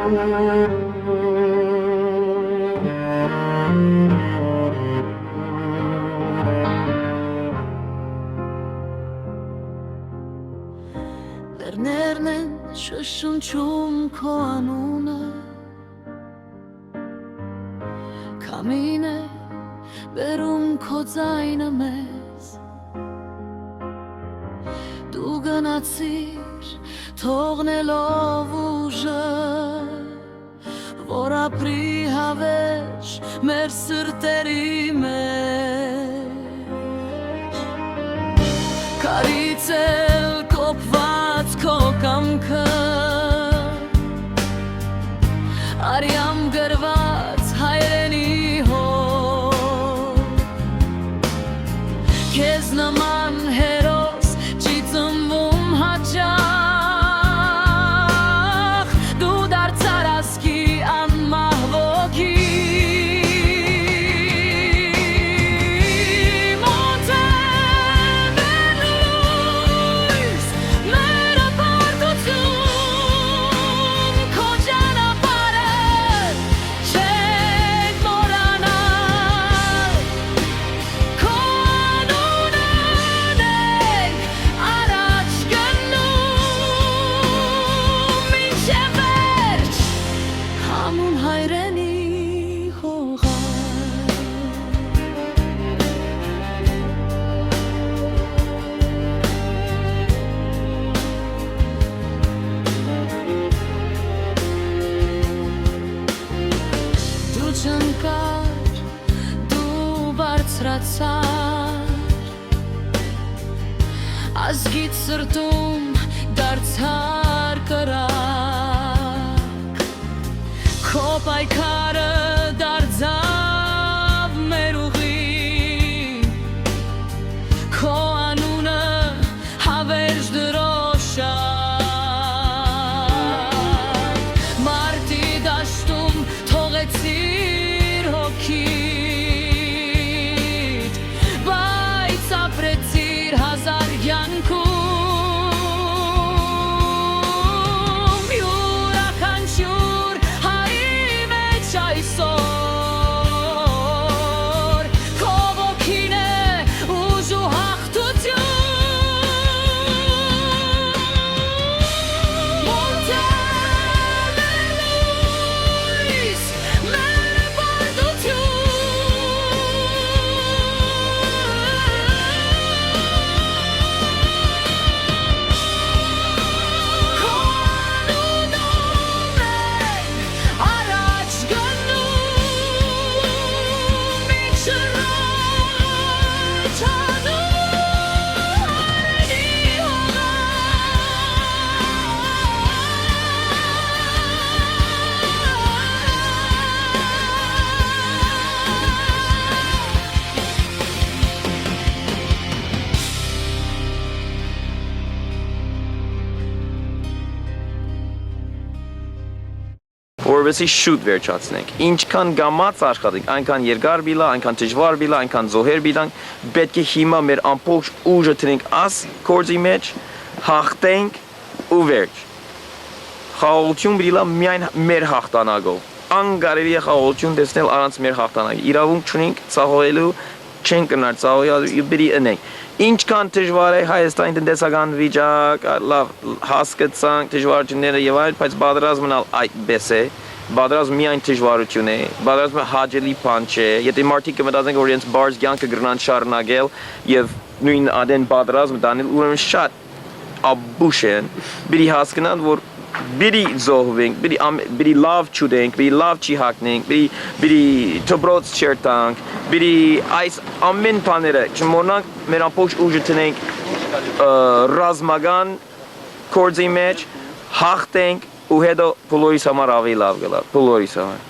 Լեռներն են շշնջում քո անունը, Քամին է բերում քո ձայնը մեզ, Դու գնացիր թողնելով ուժը, Որ ապրի հավերժ մեր սրտերի մեջ, Կարից էլ կոպված քո կամքը, Արյամ գրված հայրենի հոր, Քեզ նման հերոս չի ծնվում հաճախ, Դու դարձար ասկի անմահ ոգի, Դու բարձրացար, ազգիդ սրտում դարձար կրակ, Քո պայքարը դարձավ մեր ուղին, Քո անունը հավերժ դրոշակ, Մարտի դաշտում թողեցիր հոգիդ, Բայց ապրեցիր հազար կյանքում, Յուրաքանչյուր հայի մեջ այսօր, Քո ոգին է ուժ ու հաղթություն, Որովհետեւ շուտ վերջացնենք։ Ինչքան գամած աշխատենք, այնքան երկար բիլա, այնքան դժվար բիլա, այնքան զոհեր բիլանք, պետք է հիմա մեր ամբողջ ուժը տնենք աս կորձի մեջ, հաղթենք ու վերջ։ Խաղաղություն բիլա միայն մեր հաղթանակով։ Անկարելի է խաղաղություն տեսնել առանց մեր հաղթանակի։ Իրավունք չունենք ցաղողելու, չենք կնար ցաղողելու, բերի ընենք։ Ինչքան դժվար է Հայաստանի տնտեսական վիճակ, լավ հասկացանք դժվարությունները եւ այլ, բայց պատերազմն այդպես է, պատերազմը միայն դժվարություն է, պատերազմը հաճելի բան չէ, եթե մարդիկ կմտածեն, որ իրենց բարձ կյանքը կգնան շարունակել եւ նույն adեն պատերազմը դանել, ուրեմն շատ աբուշ են, բերի հասկանան, որ բերի զոհվենք, բերի լավ չուտենք, բերի լավ չի հագնենք, բերի դբրոց չերտանք, բերի այս ամեն բաները չմոռանանք, մեր ամբողջ ուժը տնենք ռազմական կորձի մեջ, հաղթենք ու հետո բոլորիս համար ավելի լավ գլա, բոլորիս համար։